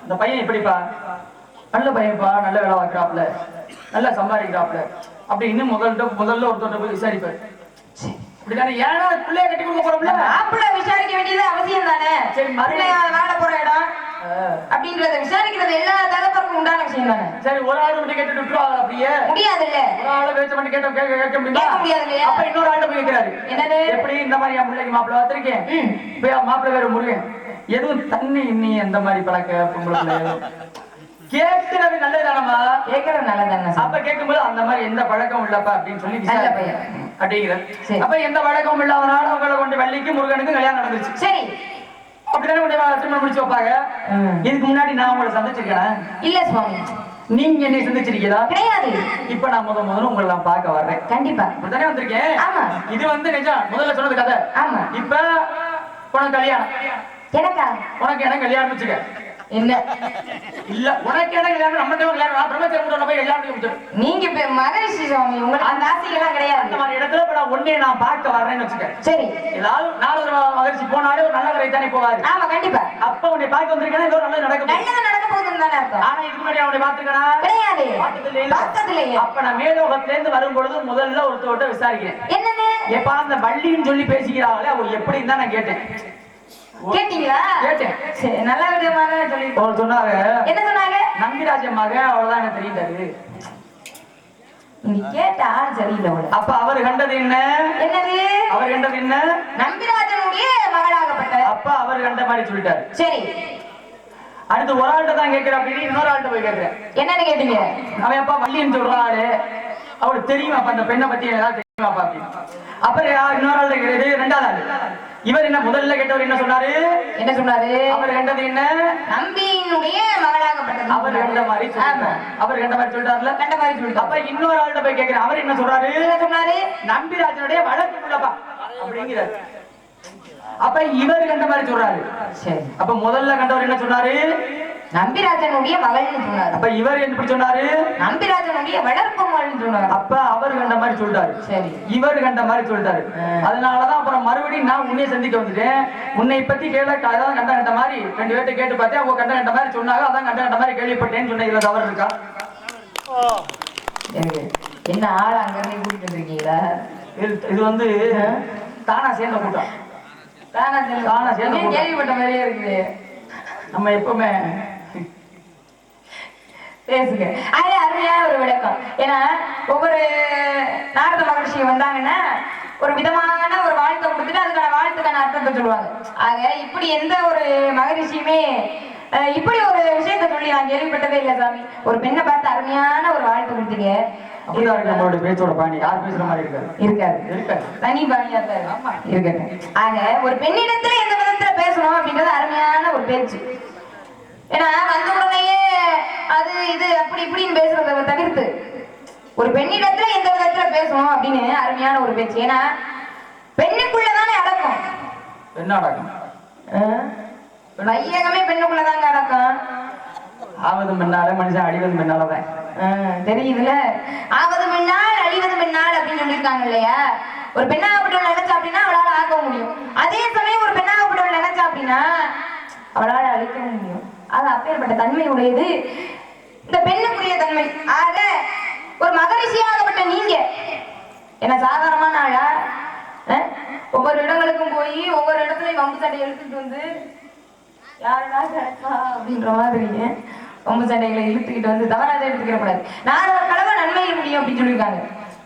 இந்த பையன் இப்படிப்பா, நல்ல பையன்ப்பா, நல்ல வேலை பார்க்குறாப்புல, நல்லா சம்பாதிக்கிறாப்புல அப்படி இன்னும் முதல்ல ஒருத்தர் போய் விசாரிப்பாரு. அப்படிதானே? ஏன்னா பிள்ளைய கட்டி கொடுக்க போறோம்ல, மாப்பிள்ளை விசாரிக்க வேண்டியது அவசியம் தானே. சரி, மறுபடியும் வாழ போற இடம் அப்படின்றத விசாரிக்கிறது எல்லா தரப்புக்கும் உண்டான விஷயம் தானே. சரி, ஒரு ஆள் மட்டும் கேட்டு விட்டுருவாங்க? அப்படியே முடியாது இல்ல. ஒரு ஆளை பேச்ச மட்டும் கேட்க முடியாது இல்லையா? அப்ப இன்னொரு ஆள்கிட்ட போய் கேட்கிறாரு. என்னது? எப்படி இந்த மாதிரி என் பிள்ளைக்கு மாப்பிள்ளை பார்த்திருக்கேன், போய் மாப்பிள்ளை வேற முருகன், எதுவும் தண்ணி இன்னி அந்த மாதிரி பழக்க பொம்பளை கேட்கிறது நல்லதானமா? கேட்கறது நல்லதானே. அப்ப கேட்கும்போது அந்த மாதிரி எந்த பழக்கம் இல்லப்பா அப்படின்னு சொல்லி அப்படிங்கிற. அப்ப எந்த பழக்கம் இல்லாதனால அவங்களை கொண்டு வள்ளிக்கு முருகனுக்கு கல்யாணம் நடந்துச்சு. சரி, அப்படித்தானே திருமணம் முடிச்சு வைப்பாங்க. இதுக்கு முன்னாடி நான் உங்களை சந்திச்சிருக்கேன்? இல்ல சுவாமி. நீங்க என்னை சந்திச்சிருக்கீங்களா? கிடையாது. இப்ப நான் முதல்ல உங்களை நான் பார்க்க வர்றேன். கண்டிப்பா அப்படித்தானே வந்திருக்கேன். ஆமா, இது வந்து நிஜம். முதல்ல சொன்னது கதை. ஆமா. இப்ப உனக்கு கல்யாணம். எனக்கா? உனக்கு எனக்கு கல்யாணம் வச்சுக்க. என்ன இல்ல, உனக்கு என்ன கல்யாணம்? நம்ம கல்யாணம். நான் பிரம்மச்சரியத்தோட போய் கல்யாணம் முடிச்சிடும். நீங்க மகரிஷி சுவாமி, உங்களுக்கு அந்த ஆசையெல்லாம் கிடையாது. அந்த மாதிரி இடத்துல இப்ப நான் ஒன்னே நான் பார்க்க வர்றேன்னு வச்சுக்க. சரி, ஏதாவது நாலு மகரிஷி போனாலே ஒரு நல்ல கரை தானே போவாரு. ஆமா, கண்டிப்பா. அப்ப உன்னை பார்க்க வந்திருக்கேன்னா ஏதோ நல்லது நடக்க போகுதுன்னு தானே அர்த்தம். ஆனா இதுக்கு முன்னாடி அவனை பார்த்துக்கனா? கிடையாது. பார்த்ததில்லையே. அப்ப நான் மேலோகத்துல இருந்து வரும்பொழுது முதல்ல ஒருத்தவர்கிட்ட விசாரிக்கிறேன். என்னன்னு? எப்ப அந்த வள்ளின்னு சொல்லி பேசிக்கிறாங்களே அவ எப்படின்னு தான் நான் கேட்டேன். கேட்டீங்களா? கேட்டேன். சரி, நல்ல விதமாக சொல்லி சொன்னாங்க. என்ன சொன்னாங்க? நம்பிராஜன் மக, அவ்வளவுதான் எனக்கு தெரியுது. நீ கேட்ட ஆள் சரியில்லை. அப்ப அவர் கண்டது என்ன? என்னது? அவர் கண்டது என்ன? நம்பிராஜனுடைய மகளாகப்பட்ட. அப்ப அவர் கண்ட மாதிரி சொல்லிட்டாரு. சரி, அடுத்து ஒரு ஆள்கிட்ட தான் கேட்கிற அப்படின்னு இன்னொரு ஆள்கிட்ட போய் கேட்கிறேன். என்னன்னு கேட்டீங்க? அவன் அப்பா வள்ளின்னு சொல்றாரு, அவளுக்கு தெரியுமா அப்ப அந்த பெண்ணை பத்தி ஏதாவது தெரியுமாப்பா அப்படின்னு. அப்புறம் இன்னொரு ஆள் கேட்கிறது. ரெண்டாவது ஆள் இவர் என்ன? முதல்ல கேட்டவர் என்ன சொன்னாரு? என்ன சொன்னாரு? அவர் கண்டது என்ன? நம்பியினுடைய மகளாகப்பட்டது. அவர் கண்ட மாதிரி அவர் கண்ட மாதிரி சொல்றாருல, கண்ட மாதிரி சொல்லிட்டு. அப்ப இன்னொரு ஆள்கிட்ட போய் கேட்கிறேன். அவர் என்ன சொல்றாரு? என்ன சொன்னாரு? நம்பிராஜனுடைய வழக்கு உள்ளப்பா அப்படிங்கிறார். அப்ப இவர் கண்ட மாதிரி சொல்றாரு. சரி, அப்ப முதல்ல கண்டவர் என்ன சொன்னாரு? நம்பிராஜனுடைய மகள்னு சொன்னாரு. அப்ப இவர் எப்படி சொன்னாரு? நம்பிராஜனுடைய வளர்ப்பு மகள்னு சொன்னாரு. அப்ப அவர் கண்ட மாதிரி சொல்றாரு. சரி, இவர் கண்ட மாதிரி சொல்றாரு. அதனாலதான் அப்புறம் மறுபடியும் நான் உன்னை சந்திக்க வந்துட்டேன். உன்னை பத்தி அதான் கண்ட மாதிரி ரெண்டு பேர்ட்ட கேட்டு பார்த்தேன். அவங்க கண்ட மாதிரி சொன்னாங்க. அதான் கண்ட மாதிரி கேள்விப்பட்டேன்னு சொன்ன. இதுல தவறு இருக்கா? என்ன ஆள் அங்க இருந்து கூட்டிட்டு வந்திருக்கீங்களா? இது வந்து தானா சேர்ந்த கூட்டம். தானா சேர்ந்த கேள்விப்பட்ட மாதிரியே இருக்குது. நம்ம எப்பவுமே பேசுங்க. அது அருமையான ஒரு விளக்கம். ஏன்னா ஒவ்வொரு நாரத மகரிஷி வந்தாங்கன்னா ஒரு விதமான ஒரு வாழ்த்தை கொடுத்துட்டு அதுக்கான வாழ்த்துக்கான அர்த்தத்தை சொல்லுவாங்க. ஆக இப்படி எந்த ஒரு மகரிஷியுமே இப்படி ஒரு விஷயத்த சொல்லி நான் கேள்விப்பட்டதே இல்லை சாமி. ஒரு பெண்ணை பார்த்து அருமையான ஒரு வாழ்த்து கொடுத்தீங்க. நம்மளோட பேச்சோட பாணி யார் பேசுற மாதிரி இருக்காது. தனி பாணியா தான் இருக்காது. ஆக ஒரு பெண்ணிடத்துல எந்த விதத்துல பேசணும் அப்படின்றது அருமையான ஒரு பேச்சு. ஏன்னா வந்த உடனேயே அது இது அப்படி இப்படின்னு பேசுறத தவிர்த்து ஒரு பெண்ணிடத்துல எந்த விதத்துல பேசணும் அப்படின்னு அருமையான ஒரு பேச்சு. ஏன்னா பெண்ணுக்குள்ளதானே அடக்கம். என்ன அடக்கம்? வையகமே பெண்ணுக்குள்ளதாங்க அடக்கம். ஆவது முன்னால மனுஷன் அழிவது முன்னாலதான் தெரியுதுல. ஆவது முன்னால் அழிவது முன்னால் அப்படின்னு சொல்லியிருக்காங்க இல்லையா? ஒரு பெண்ணாகப்பட்டவள் நினைச்சா அப்படின்னா அவளால ஆக்க முடியும். அதே சமயம் ஒரு பெண்ணாகப்பட்டவள் நினைச்சா அப்படின்னா அவளால அழிக்கவும் முடியும். அது அப்பேற்பட்ட தன்மை உடையது இந்த பெண்ணுக்குரிய தன்மை. ஆக ஒரு மகரிஷியாகப்பட்ட நீங்க என்ன சாதாரணமான ஆளா? ஒவ்வொரு இடங்களுக்கும் போய் ஒவ்வொரு இடத்துலயும் வம்பு சண்டை எடுத்துட்டு வந்து யாருடா கிடைச்சா அப்படின்ற மாதிரி வம்பு சண்டைகளை இழுத்துக்கிட்டு வந்து தவறாக எடுத்துக்கிற கூடாது. நான் ஒரு கழக நன்மையில் முடியும் அப்படின்னு சொல்லியிருக்காங்க.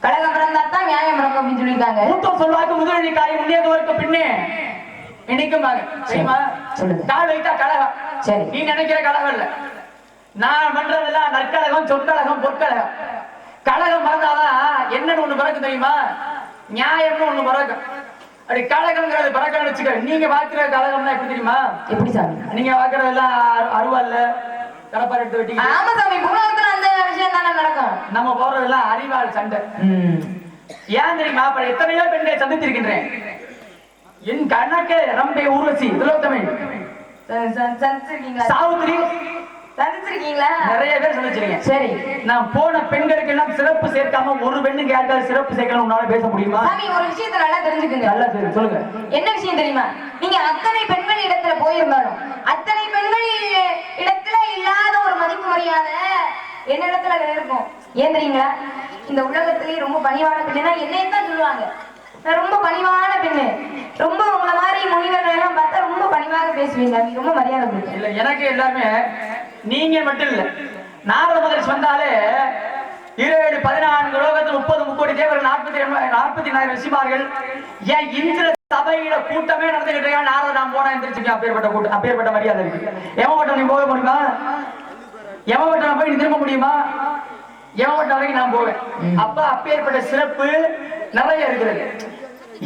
கழகம் பிறந்தாத்தான் நியாயம் பிறக்கும் அப்படின்னு சொல்லியிருக்காங்க. மூத்தம் சொல்வாக்கு முதலடி காய் முன்னேதுவருக்கு பின்னே நினைக்குமாங்க. சரிமா? கால் வைத்தா கழகம். சரி, நீ நினைக்கிற கழகம் இல்ல. நான் பண்றதெல்லாம் நற்கழகம், சொற்கழகம், பொற்கழகம். கழகம் பிறந்தாதான் என்னன்னு ஒண்ணு பிறகு தெரியுமா? நியாயம்னு ஒண்ணு பிறக்கும். அப்படி கழகம்ங்கிறது பிறக்கணும்னு வச்சுக்க. நீங்க பாக்குற கழகம்னா எப்படி தெரியுமா? எப்படி சாமி? நீங்க பாக்குறதெல்லாம் அருவாள்ல கடப்பார் எடுத்து வெட்டி. ஆமா சாமி, பூலோகத்துல அந்த விஷயம் தானே நடக்கும். நம்ம போறதெல்லாம் அறிவாள் சண்டை. ஏன் தெரியுமா? அப்ப எத்தனையோ பெண்ணை சந்தித்திருக்கின்றேன். என் கணக்கு ரம்பை ஊர்வசி திலோத்தமை சாவுத்திரி சந்திச்சிருக்கீங்களா? நிறைய பேர் சந்திச்சிருக்கேன். சரி, நான் போன பெண்களுக்கு எல்லாம் சிறப்பு சேர்க்காம ஒரு பெண்ணுக்கு யாருக்காவது சிறப்பு சேர்க்கணும் உன்னால பேச முடியுமா? சாமி, ஒரு விஷயத்தை நல்லா தெரிஞ்சுக்குங்க. நல்லா சொல்லுங்க. என்ன விஷயம் தெரியுமா? நீங்க அத்தனை பெண்கள் இடத்துல போயிருந்தாலும் அத்தனை பெண்கள் இடத்துல இல்லாத ஒரு மதிப்பு மரியாதை என்ன இடத்துல இருக்கும். ஏன் தெரியுங்களா? இந்த உலகத்திலேயே ரொம்ப பணிவான பெண்ணுன்னா என்னையும் தான் சொல்லுவாங்க. நான் ரொம்ப பணிவான பெண்ணு, ரொம்ப உங்களை மாதிரி முனிவர்கள் எல்லாம் பார்த்தா ரொம்ப பணிவாக பேசுவீங்க, ரொம்ப மரியாதை கொடுக்கும். இல்ல, எனக்கு எல்லாமே நீங்க மட்டும் இல்ல, நாரத மகரிஷி வந்தாலே 7 14 லோகத்தில் 30 முக்கோடி தேவர்கள் 40,000 ரிஷிமார்கள் ஏன் இந்திர சபையில கூட்டமே நடந்துகிட்டு இருக்கா? நாரத நான் போனா எந்திரிச்சு அப்பேற்பட்ட கூட்டம், அப்பேற்பட்ட மரியாதை இருக்கு. எவன் நீ போக முடியுமா? எவன் போய் நீ திரும்ப முடியுமா? எவன் வரைக்கும் நான் போவேன். அப்ப அப்பேற்பட்ட சிறப்பு நிறைய இருக்கிறது.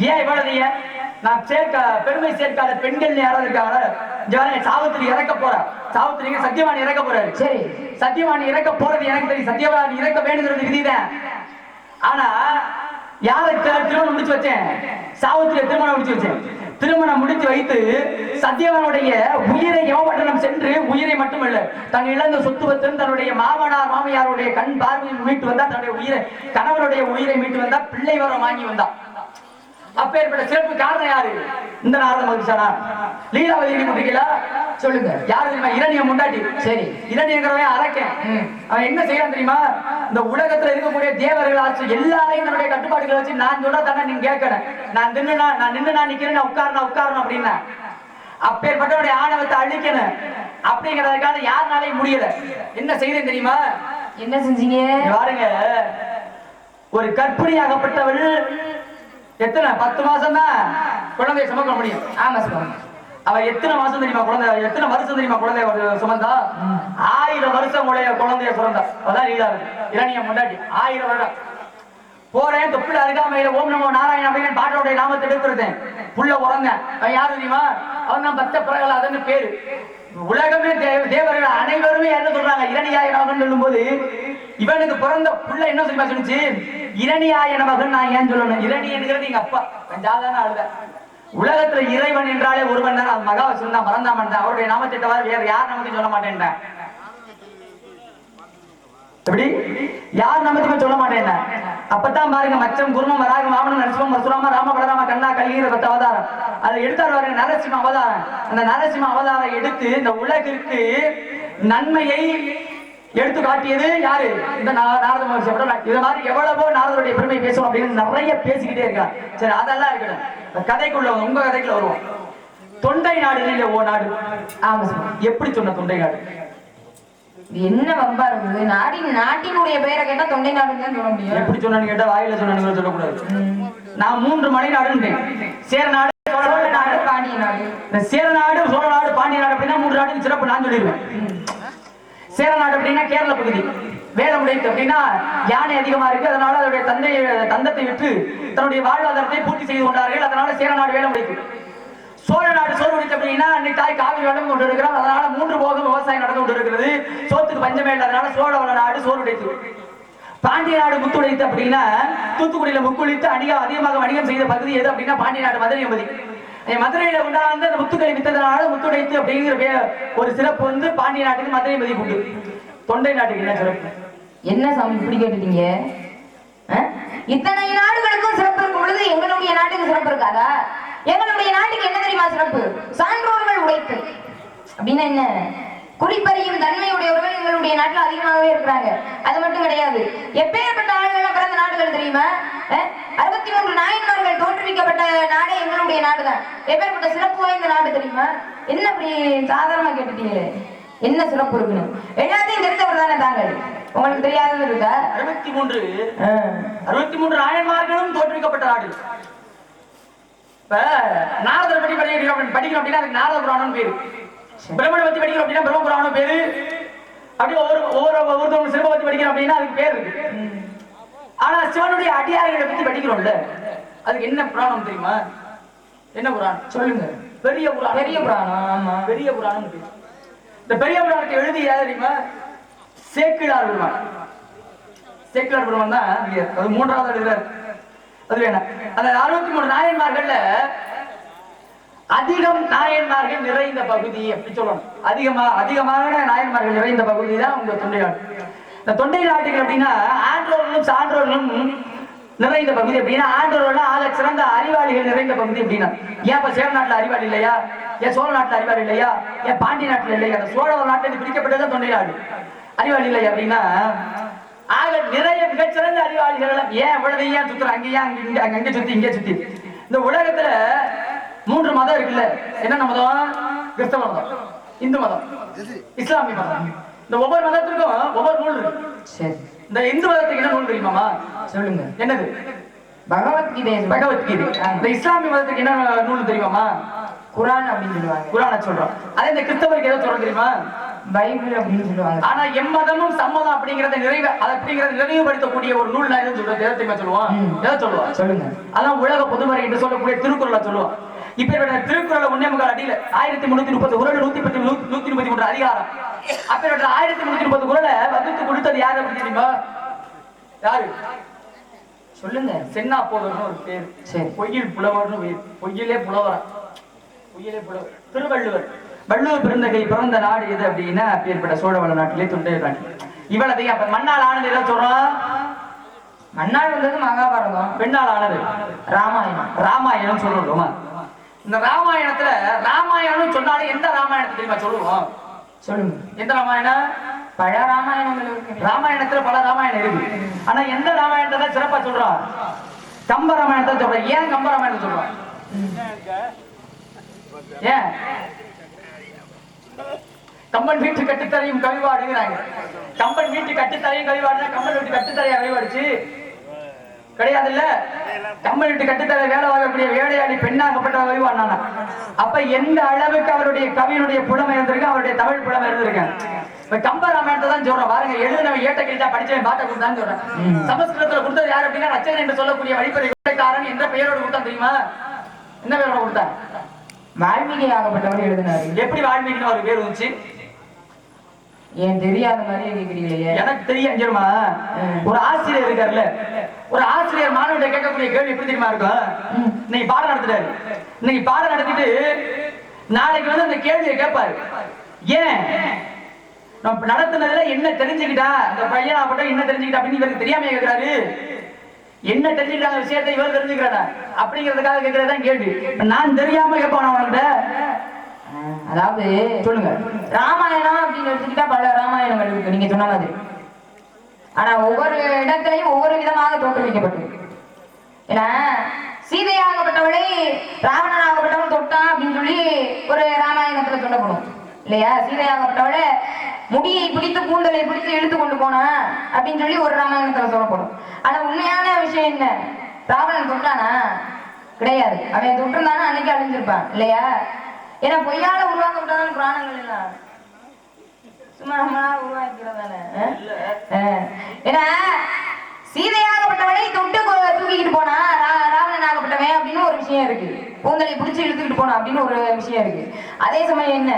ஏன் இவ்வளவு நான் பெருமை சேர்க்காத பெண்கள் யாராவது இருக்காங்க? சாவித்திரி இறக்க போற, சாவித்திரிங்க சத்தியவாணி இறக்க போறாரு. சரி, சத்தியவாணி இறக்க போறது எனக்கு தெரியும். சத்தியவாணி இறக்க வேண்டுங்கிறது விதிதான். ஆனா யாருக்கு திருமணம் முடிச்சு வச்சேன்? சாவித்திரியை திருமணம் முடிச்சு வச்சேன். திருமணம் முடித்து வைத்து சத்தியவனுடைய உயிரை யமபட்டணம் சென்று உயிரை மட்டுமல்ல தன் இழந்த சொத்து வத்தும் தன்னுடைய மாமனார் மாமியாருடைய கண் பார்வையில் மீட்டு வந்தா, தன்னுடைய உயிரை கணவனுடைய உயிரை மீட்டு வந்தா, பிள்ளை வரம் வாங்கி வந்தா. அப்பேற்பட்ட சிறப்பு காரணம் யாரு? இந்த நாரத மகிழ்ச்சானா? லீலாவதி முட்டிகளா? சொல்லுங்க. யாரு தெரியுமா? இரணியம் முண்டாட்டி. சரி, இரணியங்கிறவன் அரக்கன். அவன் என்ன செய்யறான் தெரியுமா? இந்த உலகத்துல இருக்கக்கூடிய தேவர்கள் ஆச்சு எல்லாரையும் தன்னுடைய கட்டுப்பாடுகளை வச்சு நான் சொல்ற தானே நீங்க கேட்கணும். நான் நின்று நிக்கிறேன், உட்காரணும் அப்படின்னா அப்பேற்பட்டவனுடைய ஆணவத்தை அழிக்கணும் அப்படிங்கிறதுக்காக யாருனாலையும் முடியல. என்ன செய்யறேன் தெரியுமா? என்ன செஞ்சீங்க பாருங்க. ஒரு கற்பிணியாகப்பட்டவள் எத்தனை 10 மாசம் தான் குழந்தைய சுமக்க முடியும். ஆமா சுமக்க. அவ எத்தனை மாசம் தெரியுமா குழந்தை? எத்தனை வருஷம் தெரியுமா குழந்தைய சுமந்தா? 1000 வருஷம் குழந்தைய சுமந்தா. அதான் லீலாவதி இரணியம் முண்டாட்டி. 1000 வருடம் போறேன் தொப்பில் அருகாமையில ஓம் நமோ நாராயண அப்படின்னு பாட்டோடைய நாமத்தை எடுத்துருந்தேன். புள்ள உறந்தேன். அவன் யாரு தெரியுமா? அவன் தான் பக்த பிரகலாதன்னு பேரு. உலகமே தேவர்கள் அனைவருமே என்ன சொல்றாங்க? இரணியாயனமகன் சொல்லும் போது இவனுக்கு பிறந்த புள்ள என்ன சொல்லி சொல்லிச்சு? இரணியாயனமகன். நான் ஏன் சொல்லணும்? இரணி என்கிறது எங்க அப்பா. சாதாரண அழுத. உலகத்துல இறைவன் என்றாலே ஒருவன் தான். அது மகாவிஷ்ணு தான். மறந்தாமன் தான். அவருடைய நாமத்தை தவிர வேற யார் நாமத்தையும் சொல்ல மாட்டேன். எப்படி யார் நாமத்தையும் சொல்ல மாட்டேன். அப்பதான் பாருங்க, மச்சம் குருமம் வராக வாமனம் நரசிம்மம் பரசுராம ராம பலராம கண்ணா கல்கிற 10 அவதாரம் அதை எடுத்தார் பாருங்க. நரசிம்ம அவதாரம். அந்த நரசிம்ம அவதாரம் எடுத்து இந்த உலகிற்கு நன்மையை எடுத்து காட்டியது யாரு? இந்த நாரத மகர்ஷி. இத மாதிரி எவ்வளவோ நாரதருடைய பெருமை பேசுவோம் அப்படின்னு நிறைய பேசிக்கிட்டே இருக்காங்க. சரி, அதெல்லாம் இருக்கட்டும். கதைக்குள்ள உங்க கதைக்குள்ள வருவோம். தொண்டை நாடு இல்ல ஓ நாடு. ஆமா, எப்படி சொன்ன தொண்டை நாடு? என்ன வம்பா இருக்குது? நாட்டினுடைய பெயரை கேட்டா தொண்டை நாடுன்னு சொல்ல முடியும். எப்படி சொன்னு கேட்டா வாயில சொன்னு சொல்லக்கூடாது. நான் 3 மலை நாடுன்றேன். சேர நாடு, சோழ நாடு, பாண்டிய நாடு. சேர நாடு, சோழ நாடு, பாண்டிய நாடு அப்படின்னா 3 நாடுக்கு சிறப்பு நான் சொல்லிடுவேன். சேர நாடு அப்படின்னா கேரள பகுதி. வேலமுடைத்து அப்படின்னா யானை அதிகமா இருக்கு, அதனால அதனுடைய தந்தத்தை விட்டு தன்னுடைய வாழ்வாதாரத்தை பூர்த்தி செய்து கொண்டார்கள். அதனால சேர நாடு வேலமுடைத்து. சோழ நாடு சோறு உடைத்து அப்படின்னா அன்னைக்கு தாய் காவிரி வளம் கொண்டு இருக்கிறோம். அதனால 3 போகம் விவசாயம் நடந்து கொண்டு இருக்கிறது. சோத்துக்கு பஞ்சமே இல்லை. அதனால சோழ நாடு சோறு உடைத்து. பாண்டிய நாடு முத்துடைத்து அப்படின்னா தூத்துக்குடியில முக்குளித்து அதிகமாக வணிகம் செய்த பகுதி எது அப்படின்னா பாண்டிய நாடு மதுரை என்பது. மதுரையில உண்டான அந்த முத்துக்களை வித்ததனால முத்துடைத்து அப்படிங்கிற ஒரு சிறப்பு வந்து பாண்டிய நாட்டுக்கு மதுரை மதிப்பு உண்டு. தொண்டை நாட்டுக்கு என்ன சிறப்பு? என்ன சாமி இப்படி கேட்டுட்டீங்க? இத்தனை நாடுகளுக்கும் சிறப்பு இருக்கும் பொழுது எங்களுடைய நாட்டுக்கு சிறப்பு இருக்காதா? எங்களுடைய நாட்டுக்கு என்ன தெரியுமா சிறப்பு? சான்றோர்கள் உடைத்து அப்படின்னா என்ன? குறிப்பறியும் தன்மையுடையவர்கள் எங்களுடைய நாட்டில் அதிகமாகவே இருக்கிறாங்க. அது மட்டும் கிடையாது, எப்பேற்பட்ட ஆளுகள் பிறந்த நாடுகள் தெரியுமா? 63 நாயன்மார்கள் தோற்றுவிக்கப்பட்ட நாடே எங்களுடைய நாடுதான். எப்பேற்பட்ட சிறப்பு வாய்ந்த நாடு தெரியுமா? என்ன அப்படி சாதாரணமா கேட்டுட்டீங்களே? என்ன சிறப்பு இருக்குன்னு எல்லாத்தையும் தெரிந்தவர் தானே தாங்கள். உங்களுக்கு தெரியாதது இருக்கா? 63 நாயன்மார்களும் தோற்றுவிக்கப்பட்ட நாடு. இப்ப நாரதர் பற்றி படிக்கிறோம் அப்படின்னா அதுக்கு நாரத புராணம் பேரு. பிரம்மனை பத்தி படிக்கிறோம் அப்படின்னா பிரம்ம புராணம் பேரு. அப்படி ஒவ்வொருத்தவங்க சிறப்பை பத்தி படிக்கிறோம் அப்படின்னா அதுக்கு பேர் இருக்கு. ஆனா சிவனுடைய அடியார்களை பத்தி படிக்கிறோம்ல, அதுக்கு என்ன புராணம் தெரியுமா? என்ன புராணம் சொல்லுங்க? பெரிய புராணம். பெரிய புராணம். ஆமா, பெரிய புராணம். இந்த பெரிய புராணத்தை எழுதி யார் தெரியுமா? சேக்கிழார் பெருமான். சேக்கிழார் பெருமான் தான் அது 3வது எழுதுறாரு. அது வேணாம். அந்த 63 நாயன்மார்கள்ல அதிகம் நாயன்மார்கள் நிறைந்த பகுதி அப்படி சொல்லணும். அதிகமான நாயன்மார்கள் நிறைந்த பகுதி தான் உங்க தொண்டை நாடு. இந்த தொண்டை நாட்டுகள் அப்படின்னா ஆன்றோர்களும் சான்றோர்களும் நிறைந்த பகுதி அப்படின்னா ஆண்டோர்கள் ஆக சிறந்த அறிவாளிகள் நிறைந்த பகுதி அப்படின்னா ஏன் இப்ப சேர நாட்டுல அறிவாளி இல்லையா, ஏன் சோழ நாட்டுல அறிவாளி இல்லையா, ஏன் பாண்டி நாட்டுல இல்லையா, அந்த சோழ நாட்டில் பிரிக்கப்பட்டதான் தொண்டை நாடு அறிவாளி இல்லையா அப்படின்னா ஆக நிறைய மிகச்சிறந்த அறிவாளிகள் எல்லாம் ஏன் இவ்வளவு ஏன் சுத்துறோம் அங்கேயா அங்க சுத்தி இங்கே சுத்தி. இந்த உலகத்துல 3 மதம் இருக்குல்ல, என்னென்ன மதம்? கிறிஸ்தவ மதம், இந்து மதம், இஸ்லாமிய மதம். இந்த ஒவ்வொரு மதத்திற்கும் ஒவ்வொரு நூல் இருக்கு. சரி, இந்த இந்து மதத்துக்கு என்ன நூல் தெரியுமாமா? சொல்லுங்க. என்னது? பகவத்கீதை. பகவத்கீதை. இந்த இஸ்லாமிய மதத்துக்கு என்ன நூல் தெரியுமாமா? குரான் அப்படின்னு சொல்லுவாங்க. குரானை சொல்றோம். அதே இந்த கிறிஸ்தவருக்கு எதை சொல்றோம் தெரியுமா? பைபிள் அப்படின்னு சொல்லுவாங்க. ஆனா எம்மதமும் சம்மதம் அப்படிங்கறத நிறைவுபடுத்தக்கூடிய ஒரு நூல் நான் எதுவும் சொல்றது எதை தெரியுமா சொல்லுவோம்? எதை சொல்லுவோம்? சொல்லுங்க. அதான் உலக பொதுமறை என்று சொல்லக்கூடிய திருக்குறளை சொல்லுவோம். இப்ப திருக்குறள் ஒன்னே முக்கால் அடியில 1330 குறள் 133 அதிகாரம். அப்ப 1330 குறளை வகுத்து கொடுத்தது யாரு அப்படின்னு தெரியுமா? யாரு சொல்லுங்க? சென்னா போதர்னு ஒரு பேர். சரி, பொய்யில் புலவர்னு பேர். பொய்யிலே புலவர், பொய்யிலே புலவர் திருவள்ளுவர். வள்ளுவர் பிறந்த நாடு எது அப்படின்னா அப்பேற்பட்ட சோழவள நாட்டிலே தொண்டை நாட்டு. இவ்வளதையும் அப்ப மண்ணால் ஆனது எதை சொல்றோம்? மண்ணால் வந்தது மகாபாரதம், பெண்ணால் ஆனது ராமாயணம். ராமாயணம் சொல்றோமா? இந்த ராமாயணத்துல ராமாயணம் சொன்னாலே எந்த ராமாயணத்தை தெரியுமா சொல்லுவோம்? சொல்லுங்க. எந்த ராமாயணம்? பல ராமாயணங்கள் இருக்கு. ராமாயணத்துல பல ராமாயணம் இருக்கு. ஆனா எந்த ராமாயணத்தை தான் சிறப்பா சொல்றோம்? கம்ப ராமாயணத்தை சொல்றோம். ஏன் கம்ப ராமாயணத்தை சொல்றோம்? ஏன்? கம்பன் வீட்டு கட்டுத்தரையும் கவிவாடுங்கிறாங்க. கம்பன் வீட்டு கட்டுத்தரையும் கவிவாடுனா கம்பன் வீட்டு கட்டுத்தரையா கவிவாடுச்சு கிடையாது இல்ல. கம்பன் வீட்டு கட்டுத்தரை வேலை வாங்கக்கூடிய வேலையாடி பெண்ணாகப்பட்ட கவிவாடினானா அப்ப எந்த அளவுக்கு அவருடைய கவியினுடைய புலமை இருந்திருக்கு, அவருடைய தமிழ் புலமை இருந்திருக்கேன். இப்ப கம்ப ராமாயணத்தை தான் சொல்றோம். பாருங்க, எழுதினவன் ஏட்ட கிழிச்சா படிச்சவன் பாட்டை கொடுத்தான்னு சொல்றேன். சமஸ்கிருதத்துல கொடுத்தது யாரு அப்படின்னா ரச்சகன் என்று சொல்லக்கூடிய வழிபறை கொள்ளைக்காரன் என்ற பெயரோடு கொடுத்தான் தெரியுமா? என்ன பெயரோட கொடுத்தான்? வால்மீகி ஆகப்பட்டவர் எழுதினாரு. எப்படி வால்மீகின்னு ஒரு பேர் வந்துச்சு? ஏன் தெரியாத மாதிரி கேக்குறீங்களே? எனக்கு தெரியும். தெரியுமா? ஒரு ஆசிரியர் இருக்காருல்ல, ஒரு ஆசிரியர் மாணவர்கிட்ட கேட்கக்கூடிய கேள்வி எப்படி தெரியுமா இருக்கும்? இன்னைக்கு பாடம் நடத்துறாரு. இன்னைக்கு பாடம் நடத்திட்டு நாளைக்கு வந்து அந்த கேள்வியை கேட்பாரு. ஏன் நம்ம நடத்துனதுல என்ன தெரிஞ்சுக்கிட்டா அந்த பையன் ஆகட்டும் என்ன தெரிஞ்சுக்கிட்டா அப்படின்னு இவருக்கு தெரியாம கேட்கிறாரு. என்ன தெரிஞ்சுக்கிட்டாங்க விஷயத்தை இவர் தெரிஞ்சுக்கிறானா அப்படிங்கிறதுக்காக கேட்கறதான் கேள்வி. நான் தெரியாம கேட்பான் அவன்கிட்ட. அதாவது சொல்லுங்க, ராமாயணம் அப்படின்னு எடுத்துக்கிட்டா பல ராமாயணங்கள் இருக்கு நீங்க சொன்ன மாதிரி. ஆனா ஒவ்வொரு இடத்திலையும் ஒவ்வொரு விதமாக தோற்றுவிக்கப்பட்டிருக்கு. ஏன்னா சீதையாகப்பட்டவளை ராவணனாகப்பட்டவன் தொட்டான் அப்படின்னு சொல்லி ஒரு ராமாயணத்துல சொல்லப்படும் இல்லையா? சீதையாகப்பட்டவளை முடியை பிடித்து கூந்தலை பிடித்து இழுத்து கொண்டு போனா அப்படின்னு சொல்லி ஒரு ராமாயணத்துல சொல்லப்படும். ஆனா உண்மையான விஷயம் என்ன? ராவணன் தொட்டானா? கிடையாது. அவன் தொட்டிருந்தானா அன்னைக்கு அழிஞ்சிருப்பான் இல்லையா? ஏன்னா பொய்யால உருவாக்கப்பட்டதான புராணங்கள் எல்லாம் சும்மா நம்மளா உருவாக்கிறதானே. ஏன்னா சீதையாகப்பட்டவளை தொட்டு தூக்கிக்கிட்டு போனா ராவணன் ஆகப்பட்டவன் அப்படின்னு ஒரு விஷயம் இருக்கு. கூந்தலை பிடிச்சி இழுத்துக்கிட்டு போனா அப்படின்னு ஒரு விஷயம் இருக்கு. அதே சமயம் என்ன,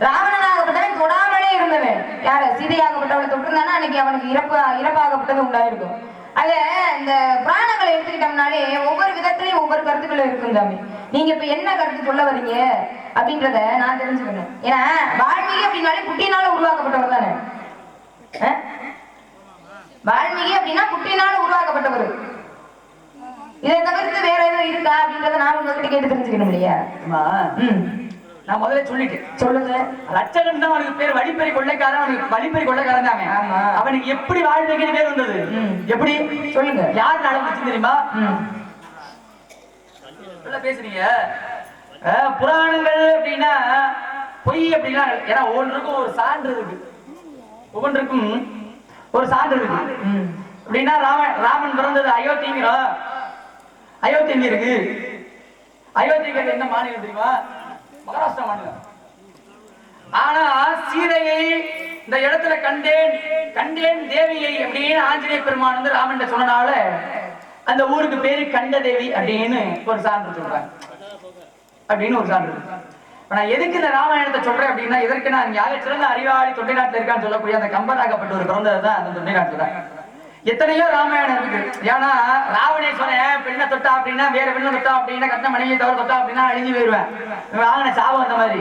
ராவணனாகப்பட்டவன் தொடாமலே இருந்தவன் யார? சீதையாகப்பட்டவளை தொட்டிருந்தானா அன்னைக்கு அவனுக்கு இறப்பாகப்பட்டது உண்டாயிருக்கும். ஆக இந்த புராணங்களை எடுத்துக்கிட்டோம்னாலே ஒவ்வொரு விதத்திலையும் ஒவ்வொரு கருத்துக்கள் இருக்கும் சாமி. நீங்க இப்ப என்ன கருத்து சொல்ல வரீங்க அப்படின்றத நான் தெரிஞ்சுக்கணும். ஏன்னா வால்மீகி அப்படின்னாலே புட்டினால உருவாக்கப்பட்டவர் தானே. வால்மீகி அப்படின்னா புட்டினால உருவாக்கப்பட்டவர். இதை தவிர்த்து வேற எதுவும் இருக்கா அப்படின்றத நான் உங்ககிட்ட கேட்டு தெரிஞ்சுக்கணும் இல்லையா? நான் முதல்ல சொல்லிட்டேன். சொல்லுங்க. ரச்சகன் தான் அவனுக்கு பேர். வழிப்பறி கொள்ளைக்காரன். அவனுக்கு வழிப்பறி கொள்ளைக்காரன் தாங்க. அவனுக்கு எப்படி வால்மீகின்னு பேர் வந்தது? எப்படி சொல்லுங்க? யார் நடந்துச்சு தெரியுமா? பேசுறீங்க புராணங்கள் அப்படின்னா பொய் அப்படின்னா ஏன்னா ஒவ்வொன்றுக்கும் ஒரு சான்று இருக்கு. ஒவ்வொன்றுக்கும் ஒரு சான்று இருக்கு. அப்படின்னா ராமன் பிறந்தது அயோத்திங்கிறோம். அயோத்தி எங்க இருக்கு? அயோத்திங்கிறது என்ன மாநிலம் தெரியுமா? மகாராஷ்டிரா மாநிலம். ஆனா சீதையை இந்த இடத்துல கண்டேன் தேவியை அப்படின்னு ஆஞ்சநேய பெருமான் வந்து ராமன் சொன்னனால அந்த ஊருக்கு பேரு கண்ட தேவி அப்படின்னு ஒரு சான்று சொல்றாங்க. அப்படின்னு ஒரு சான்று. நான் எதுக்கு இந்த ராமாயணத்தை சொல்றேன் அப்படின்னா இதற்கு நான் யாரை சிறந்த அறிவாளி தொண்டை நாட்டில் இருக்கான்னு சொல்லக்கூடிய அந்த கம்பனாகப்பட்ட ஒரு பிறந்தது தான் அந்த தொண்டை நாட்டுல தான். எத்தனையோ ராமாயணம் இருக்கு. ஏன்னா ராவணேஸ்வரன் பெண்ணை தொட்டா அப்படின்னா வேற பெண்ணை தொட்டா அப்படின்னா கட்ட மனைவியை தவிர தொட்டா அப்படின்னா அழிஞ்சு போயிடுவேன். வாங்கின சாபம் அந்த மாதிரி.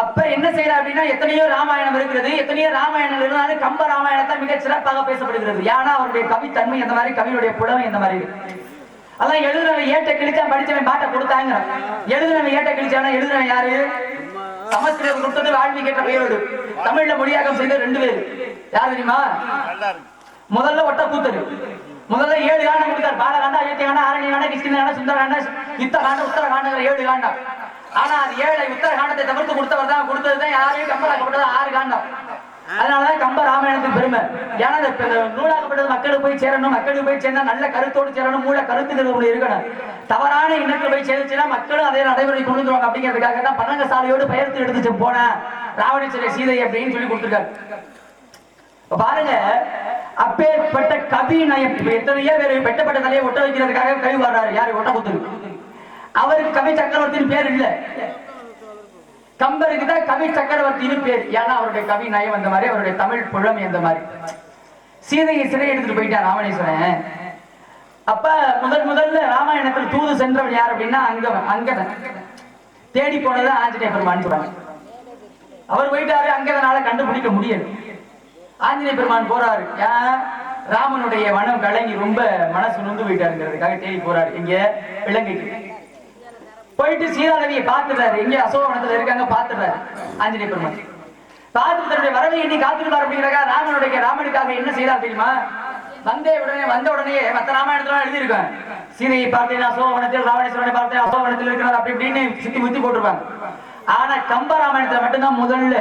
அப்ப என்ன செய்யற அப்படின்னா எத்தனையோ ராமாயணம் இருக்கிறது. எத்தனையோ ராமாயணம் இருந்தாலும் கம்ப ராமாயணத்தை மிக சிறப்பாக பேசப்படுகிறது. ஏன்னா அவருடைய கவித்தன்மை இந்த மாதிரி, கவியுடைய புலமை இந்த மாதிரி. அதான் எழுதுனவன் ஏட்ட கிழிச்சான், படிச்சவன் பாட்டை கொடுத்தாங்க. எழுதுனவன் ஏட்ட கிழிச்சானா எழுதுனவன் யாரு? சமஸ்கிருதம் கொடுத்தது வாழ்வி கேட்ட பெயரோடு தமிழ்ல மொழியாக்கம் செய்த 2 பேர். யார் தெரியுமா? முதல்ல ஒட்ட கூத்தரு. முதல்ல 7 காண்டம் கொடுத்தார். பாலகாண்டா, அயோத்தியகாண்டா, ஆரண்யகாண்டா, கிஷ்கிந்தகாண்டா, சுந்தரகாண்டா, யுத்தகாண்டா, உத்தரகாண்டா 7 காண்டம். ஆனா அது 7 உத்தரகாண்டத்தை தவிர்த்து கொடுத்தவர் தான். கொடுத்ததுதான் யாரையும் கம்பராக்கப்பட்டது 6 காண்டம். அதனாலதான் கம்ப ராமாயணத்துக்கு பெருமை. ஏன்னா நூலாக்கப்பட்டது மக்களுக்கு போய் சேரணும். மக்களுக்கு போய் சேர்ந்தா நல்ல கருத்தோடு சேரணும். மூல கருத்துக்கள் ஒண்ணு இருக்கணும். தவறான எண்ணத்தில் போய் சேர்ந்துச்சுன்னா மக்களும் அதே நடைமுறை கொண்டு வந்துருவாங்க. அப்படிங்கிறதுக்காக தான் பன்னங்க சாலையோடு பெயர்த்து எடுத்துச்சு போன ராவணேஸ்வர சீதை அப்படின்னு சொல்லி கொடுத்துருக்காரு. பாருங்க, அப்பேற்பட்ட கவி நயம் எத்தனையோ பேர் வெட்டப்பட்ட தலையை ஒட்ட வைக்கிறதுக்காக கவி வர்றாரு. யாரு? ஒட்டக்கூத்தர். அவருக்கு கவி சக்கரவர்த்தின்னு பேர் இல்ல. கம்பருக்கு தான் கவி சக்கரவர்த்தின்னு பேர். ஏன்னா அவருடைய கவி நயம் அந்த மாதிரி, அவருடைய தமிழ் புலமை அந்த மாதிரி. சீதையை சிறை எடுத்துட்டு போயிட்டார் ராவணேஸ்வரன். அப்ப முதல்ல ராமாயணத்தில் தூது சென்றவன் யார் அப்படின்னா அங்கதன். தேடி போனது ஆஞ்சநேய பெருமான் சொல்றாங்க. அவர் போயிட்டாரு. அங்கதனால கண்டுபிடிக்க முடியல. ஆஞ்சநேய பெருமான் போறாரு. ராமனுடைய மனம் கலங்கி ரொம்ப மனசு நொந்து போயிட்டாருங்கிறதுக்காக தேடி போறாரு. இங்க இலங்கைக்கு போயிட்டு சீதாதேவியை பார்த்துட்டாரு. எங்க அசோகவனத்துல இருக்காங்க, பார்த்துட்டாரு ஆஞ்சநேய பெருமான். பார்த்து தன்னுடைய வரவை எண்ணி காத்துருப்பார். அப்படிங்கிறக்காக ராமனுக்காக என்ன செய்தார் தெரியுமா? வந்த உடனே மற்ற ராமாயணத்துல எழுதியிருக்காங்க. சீதையை பார்த்தேன் அசோகவனத்தில், ராவணேஸ்வரனை பார்த்தேன் அசோகவனத்தில் இருக்கிறார் அப்படி இப்படின்னு சுத்தி முத்தி போட்டிருப்பாங்க. ஆனா கம்ப ராமாயணத்துல மட்டும்தான் முதல்ல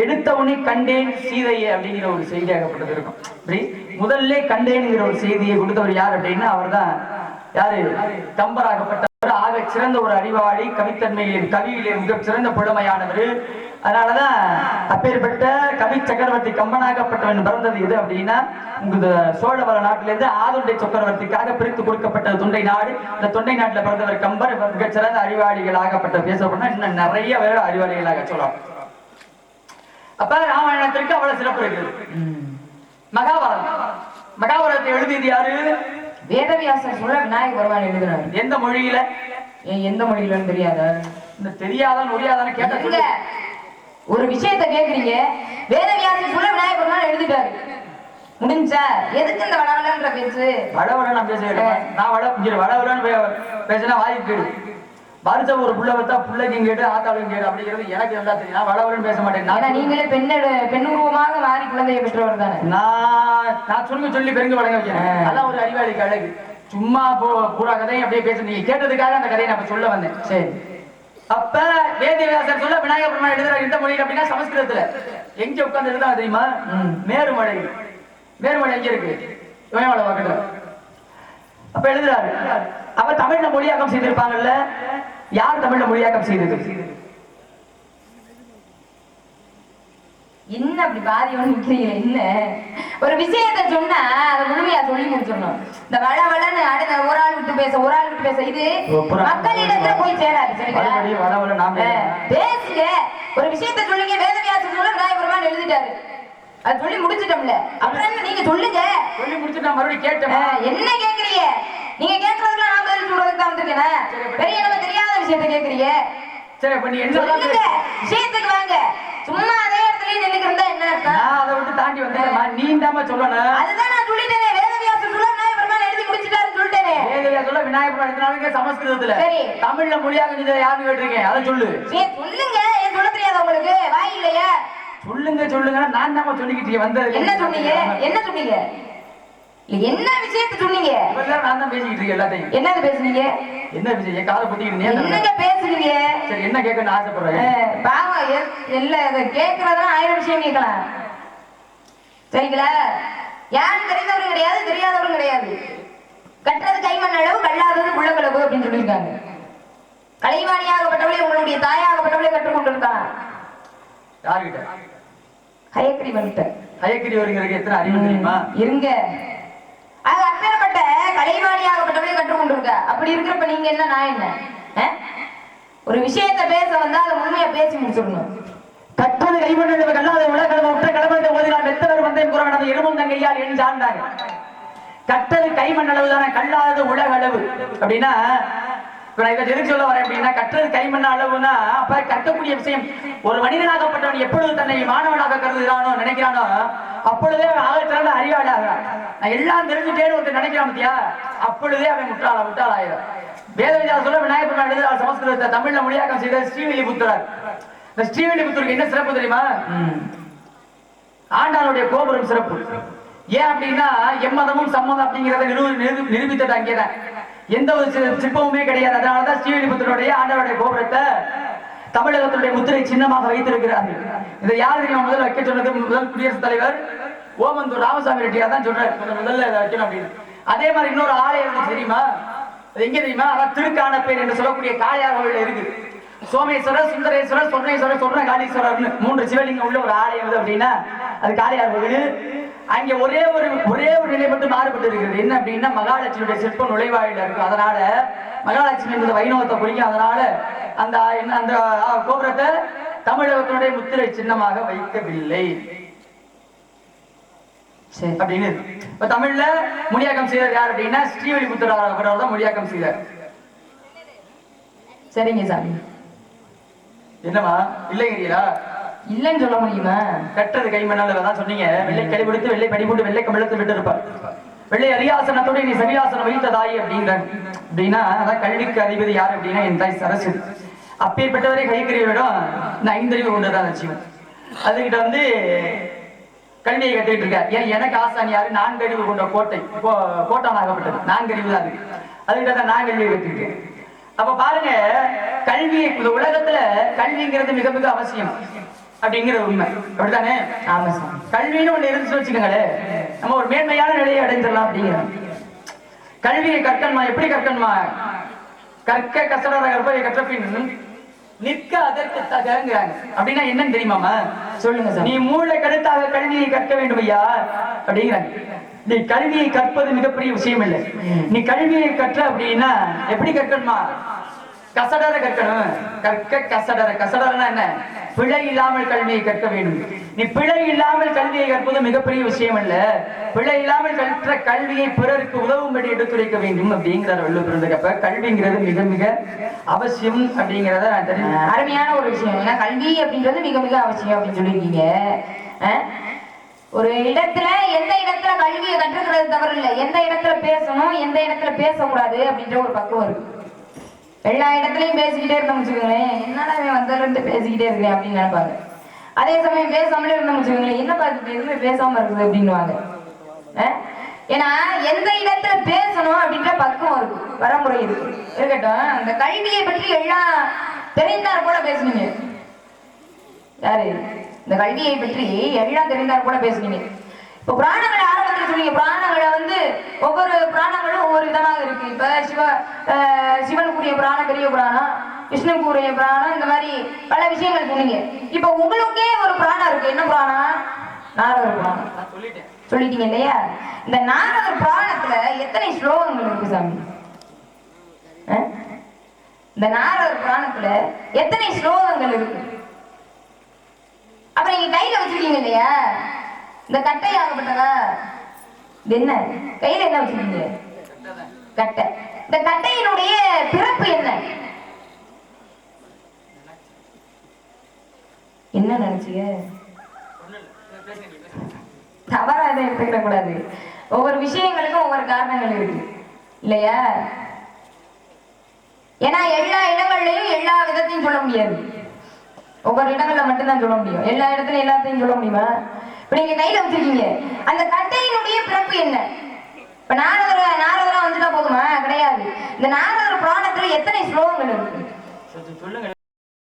எடுத்தவனே கண்டேன் சீதையை அப்படிங்கிற ஒரு செய்தியாகப்பட்டது இருக்கும். முதல்ல கண்டேன்ங்கிற ஒரு செய்தியை கொடுத்தவர் யார் அப்படின்னா அவர் தான். யாரு? கம்பராகப்பட்டவர். ஆக சிறந்த ஒரு அறிவாளி, கவித்தன்மையிலே கவியிலே மிக சிறந்த புலமையானவர். அதனாலதான் அப்பேற்பட்ட கவி சக்கரவர்த்தி கம்பனாகப்பட்டவன் பிறந்தது எது அப்படின்னா இந்த சோழவள நாட்டிலிருந்து ஆதுண்டை சக்கரவர்த்திக்காக பிரித்து கொடுக்கப்பட்டது தொண்டை நாடு. இந்த தொண்டை நாட்டுல பிறந்தவர் கம்பர். மிக சிறந்த அறிவாளிகளாகப்பட்ட பேசப்படனா இன்னும் நிறைய பேர் அறிவாளிகளாக சொல்லலாம். அப்ப ராமாயணத்திற்கு அவ்வளவு சிறப்பு இருக்குது. மகாபாரதத்தை எழுதியது யாரு? வேதவியாசர் சொல்ல விநாயக பெருமான் எழுதினார். எந்த மொழியில? எந்த மொழியிலன்னு தெரியாத? இந்த தெரியாதான் ஒரியாதான்னு கேட்ட ஒரு விஷயத்த கேக்குறீங்க. வேதவியாசர் சொல்ல விநாயக பெருமான் எழுதிட்டாரு. முடிஞ்சா எதுக்கு இந்த வடவலன்ற பேச்சு? வடவல நான் பேசுறேன். நான் வடவலன்னு பேசினா வாய்ப்பு கேடு. வருஷ ஒரு புள்ள வச்சா புள்ளைக்கும் கேடு ஆத்தாளுக்கும் கேடு அப்படிங்கிறது எனக்கு நல்லா தெரியும். நான் வடவலன்னு பேச மாட்டேன். நீங்களே பெண்ணுருவமாக மாறி குழந்தையை பெற்றவர் தானே. நான் சொல்லி பெருங்க வழங்க வைக்கிறேன். அதான் ஒரு அறிவாளிக்கு அழகு. சும்மா பூரா கதையும் அப்படியே பேச நீங்க கேட்டதுக்காக அந்த கதையை நான் சொல்ல வந்தேன். சரி. அப்ப வேதவியாசர் சொல்ல விநாயக பெருமான் எழுதுறாரு. இந்த மொழியில் அப்படின்னா சமஸ்கிருதத்துல. எங்க உட்கார்ந்து எழுதுறாங்க தெரியுமா? மேருமலை. மேருமலை எங்க இருக்கு? இமயமலை பக்கத்துல. அப்ப எழுதுறாரு. அவர் தமிழ்ல மொழியாக்கம் செய்திருப்பாங்கல்ல. யார் தமிழ்ல மொழியாக்கம் செய்தது? என்ன அப்படி பாதியோன்னு நிக்கிறீங்க? என்ன ஒரு விஷயத்த சொன்னா அதை முழுமையா சொல்லி முடிச்சிடணும். இந்த வளவளன்னு அடுத்த ஒரு ஆள் விட்டு பேச இது மக்களிடத்துல போய் சேராது. பேசுங்க. ஒரு விஷயத்த சொல்லுங்க. வேதவியாசர் சொல்ல விநாயக பெருமான் எழுதிட்டாரு. அது சொல்லி முடிச்சிட்டோம்ல. அப்புறம் நீங்க சொல்லுங்க. சொல்லி முடிச்சுட்டு மறுபடியும் கேட்டேன். என்ன கேக்குறீங்க? நீங்க கேக்குறதுல நான் பதில் சொல்றதுக்கு தான் வந்திருக்கேன். பெரிய நம்ம தெரியாத விஷயத்த கேக்குறீங்க. சரி, அப்ப நீ என்ன சொல்லுங்க? விஷயத்துக்கு வாங்க. சும்மா அதே இடத்துல நின்னுக்கு இருந்தா என்ன அர்த்தம்? நான் அதை விட்டு தாண்டி வந்தேன். நீ தாம சொல்லணும். அதுதான் நான் சொல்லிட்டேனே. வேதவியாசர் சொல்ல விநாயக பெருமான் எழுதி முடிச்சிட்டாருன்னு சொல்லிட்டேனே. வேதவியாசர் சொல்ல விநாயக பெருமான் எழுதினாங்க சமஸ்கிருதத்துல. சரி. தமிழ்ல மொழியாக நீங்க யாருன்னு கேட்டிருக்கேன். அதை சொல்லு. சரி சொல்லுங்க. ஏன் சொல்ல தெரியாத உங்களுக்கு? வாய் இல்லையா? சொல்லுங்க. நான் தாம சொல்லிக்கிட்டு வந்தது. என்ன சொன்னீங்க? என்ன விஷயத்தை சொன்னீங்க? நான் தான் பேசிக்கிட்டு இருக்கேன் எல்லாத்தையும். என்னது பேசுனீங்க? என்ன விஷயம்? காதை புத்திக்கிட்டு என்னங்க பேசுறீங்க? சரி, என்ன கேட்கணும்னு ஆசைப்படுறேன். பாவம் இல்ல, இதை கேட்கறதுனா 1000 விஷயம் கேட்கலாம். சரிங்களா? யாரும் தெரிந்தவரும் கிடையாது, தெரியாதவரும் கிடையாது. கட்டுறது கைமண் அளவு, கல்லாதது உள்ளகளவு அப்படின்னு சொல்லியிருக்காங்க. கலைவாணியாகப்பட்டவளே உங்களுடைய தாயாகப்பட்டவளே கற்றுக்கொண்டிருக்காங்க. யாருகிட்ட? ஹயக்கிரிவன்கிட்ட. ஹயக்கிரி வருங்கிறதுக்கு எத்தனை அறிவு தெரியுமா? இருங்க. அது அப்பேற்பட்ட கலைவாணியாகப்பட்டவளே கற்றுக்கொண்டிருக்க. அப்படி இருக்கிறப்ப நீங்க என்ன நான் என்ன? ஒரு விஷயத்த பேச வந்தா அதை முழுமையா பேசி முடிச்சிடணும். கட்டுறது கைமண் அளவு, கல்லாத உலகளவு, உற்ற கடமை ஓதினால் மெத்தவர் தந்தையும் கூற வேண்டாம் எருமும் தங்கையால் என் சார்ந்தாங்க. கட்டது கைமண் அளவு தானே, கல்லாதது உலக அளவு அப்படின்னா இதை எதுக்கு சொல்ல வரேன் அப்படின்னா, கற்றது கைமண் அளவுனா அப்ப கற்கக்கூடிய விஷயம் ஒரு மனிதனாகப்பட்டவன் எப்பொழுது தன்னை மாணவனாக கருதுகிறானோ நினைக்கிறானோ அப்பொழுதே அவன் ஆகத்திறந்த அறிவாளி ஆகிறான். நான் எல்லாம் தெரிஞ்சுட்டேன்னு ஒருத்தர் நினைக்கிறான் பத்தியா, அப்பொழுதே அவன் முட்டாளாயிரம். வேத வித்யா சொல்ல விநாயகர் பெருமாள் எழுதுகிறார் சமஸ்கிருதத்தை தமிழ்ல மொழியாக்கம் செய்த ஸ்ரீவில்லிபுத்தூர். இந்த ஸ்ரீவில்லிபுத்தூருக்கு என்ன சிறப்பு தெரியுமா? ஆண்டாளுடைய கோபுரம் சிறப்பு. ஏன் அப்படின்னா எம்மதமும் சம்மதம் அப்படிங்கிறத நிரூபித்தது அங்கேதான். எந்த ஒரு சிற்பமுமே கிடையாது. அதனாலதான் ஸ்ரீவில்லிபுத்தூருடைய ஆண்டாளுடைய கோபுரத்தை தமிழகத்தினுடைய முத்திரை சின்னமாக வைத்திருக்கிறார்கள். இதை யார் தெரியுமா முதல்ல வைக்க சொன்னது? முதல் குடியரசுத் தலைவர் ஓமந்தூர் ராமசாமி ரெட்டியார் தான் சொல்றாரு முதல்ல இதை வைக்கணும் அப்படின்னு. அதே மாதிரி இன்னொரு ஆலயம் தெரியுமா? அது எங்க தெரியுமா? அதான் திருக்கானப்பேர் என்று சொல்லக்கூடிய காளையார் கோவில் இருக்கு. சோமேஸ்வரர், சுந்தரேஸ்வரர், சொர்ணேஸ்வரர், சொர்ணகாலீஸ்வரர் 3 சிவலிங்கம் உள்ள ஒரு ஆலயம் அப்படின்னா அது காளையார் கோவில். அங்கே ஒரே ஒரு நிலை மட்டும் மாறுபட்டு இருக்கிறது. என்ன அப்படின்னா மகாலட்சுமியுடைய சிற்பம் நுழைவாயில இருக்கு. அதனால மகாலட்சுமி என்பது வைணவத்தை குறிக்கும். அதனால அந்த அந்த கோபுரத்தை தமிழகத்தினுடைய முத்திரை சின்னமாக வைக்கவில்லை அப்படின்னு. இப்ப தமிழ்ல மொழியாக்கம் செய்தார் யார் அப்படின்னா ஸ்ரீவில்லிபுத்தூர் அவர்கள் தான் மொழியாக்கம் செய்தார். சரிங்க சாமி. என்னமா இல்லைங்கிறீங்களா? இல்லைன்னு சொல்ல முடியுமா? கற்றது கைமண்ணால தான் சொன்னீங்க. வெள்ளை கழிவுடுத்து வெள்ளை படிபோட்டு வெள்ளை கமிழத்து விட்டு இருப்பார். வெள்ளை அரியாசனத்தோட நீ சவியாசனம் வைத்த தாய் அப்படின்னா அதான் கல்விக்கு அதிபதி யார் அப்படின்னா என் தாய் சரஸ்வதி. அப்பேற்பட்டவரை கைக்கறிவிடம் இந்த 5 அறிவு கொண்டுதான் லட்சியம். அதுகிட்ட வந்து கல்வியை கத்துக்கிட்டு இருக்கார். ஏன் எனக்கு ஆசான் யாரு? 4 அறிவு கொண்ட கோட்டானாகப்பட்டது 4 அறிவு தான் இருக்கு. அதுகிட்ட தான் நான் கல்வியை கத்துக்கிட்டேன். அப்ப பாருங்க, கல்வி இந்த உலகத்துல கல்விங்கிறது மிக மிக அவசியம் அப்படிங்கிற உண்மை அப்படித்தானே? ஆமா சார். கல்வின்னு ஒண்ணு இருந்துச்சு வச்சுக்கோங்களே, நம்ம ஒரு மேன்மையான நிலையை அடைஞ்சிடலாம் அப்படிங்கிற. கல்வியை கற்கணுமா? எப்படி கற்கணுமா? கற்க கசடர கற்பதை கற்ற பின் நிற்க அதற்கு தகங்கிறாங்க. அப்படின்னா என்னன்னு தெரியுமாமா? சொல்லுங்க சார். நீ மூளை கருத்தாக கல்வியை கற்க வேண்டும் ஐயா அப்படிங்கிறாங்க. நீ கல்வியை கற்பது மிகப்பெரிய விஷயம் இல்லை. நீ கல்வியை கற்ற அப்படின்னா எப்படி கற்கணுமா? கசடர கற்கணும். கற்க கசடர. கசடரனா என்ன? பிழை இல்லாமல் கல்வியை கற்க வேண்டும். நீ பிழை இல்லாமல் கல்வியை கற்பது மிகப்பெரிய விஷயம் அல்ல. பிழை இல்லாமல் கற்ற கல்வியை பிறருக்கு உதவும்படி எடுத்துரைக்க வேண்டும் அப்படிங்கிறார் வள்ளுவர். அப்ப கல்விங்கிறது மிக மிக அவசியம் அப்படிங்கிறத நான் தெரியும். அருமையான ஒரு விஷயம். ஏன்னா கல்வி அப்படின்றது மிக மிக அவசியம் அப்படின்னு சொல்லியிருக்கீங்க. ஒரு இடத்துல எந்த இடத்துல கல்வியை கற்றுக்கிறது தவறு இல்லை. எந்த இடத்துல பேசணும், எந்த இடத்துல பேசக்கூடாது அப்படின்ற ஒரு பக்குவம் இருக்கு. எல்லா இடத்துலயும் பேசிக்கிட்டே இருந்தோம் வச்சுக்கோங்களேன், என்னடா வந்ததுல இருந்து பேசிக்கிட்டே இருக்கேன் அப்படின்னு நினைப்பாங்க. அதே சமயம் பேசாமலே இருந்தோம் வச்சுக்கோங்களேன், என்ன பார்த்து எதுவுமே பேசாம இருக்குது அப்படின்னுவாங்க. ஏன்னா எந்த இடத்துல பேசணும் அப்படின்ற பக்குவம் இருக்கு, வரமுறை இருக்கு. இருக்கட்டும், அந்த கல்வியை பற்றி எல்லாம் தெரிந்தார் கூட பேசுனீங்க. யாரு? இந்த கல்வியை பற்றி எல்லாம் தெரிந்தார் கூட பேசுனீங்க. இப்போ புராணங்களை ஆரம்பத்தில் சொன்னீங்க. புராணங்களை வந்து ஒவ்வொரு புராணங்களும் ஒவ்வொரு விதமாக இருக்கு. இப்ப சிவனுக்குரிய புராணம் பெரிய புராணம், விஷ்ணுக்குரிய புராணம், இந்த மாதிரி பல விஷயங்கள் சொன்னீங்க. இப்ப உங்களுக்கே ஒரு புராணம் இருக்கு. என்ன புராணம்? நாரதர் புராணம். சொல்லிட்டீங்க இல்லையா? இந்த நாரதர் புராணத்துல எத்தனை ஸ்லோகங்கள் இருக்கு சாமி? இந்த நாரதர் புராணத்துல எத்தனை ஸ்லோகங்கள் இருக்கு? அப்புறம் நீங்க கையில வச்சிருக்கீங்க இல்லையா இந்த கட்டை ஆகப்பட்டதா? இது என்ன கையில என்ன வச்சிருக்கீங்க? கட்டை. இந்த கட்டையினுடைய பிறப்பு என்ன? என்ன நினைச்சீங்க? தவறா எதை எடுத்துக்கிட கூடாது. ஒவ்வொரு விஷயங்களுக்கும் ஒவ்வொரு காரணங்கள் இருக்கு இல்லையா? ஏன்னா எல்லா இடங்கள்லயும் எல்லா விதத்தையும் சொல்ல முடியாது. ஒவ்வொரு இடங்கள்ல மட்டும்தான் சொல்ல முடியும். எல்லா இடத்துலயும் எல்லாத்தையும் சொல்ல முடியுமா? இப்ப நீங்க கையில வச்சிருக்கீங்க, அந்த கட்டையினுடைய பிறப்பு என்ன? இப்ப நாரதரா வந்துட்டா போதுமா? கிடையாது. இந்த நாரதர் புராணத்துல எத்தனை ஸ்லோகங்கள் இருக்கு சொல்லுங்க.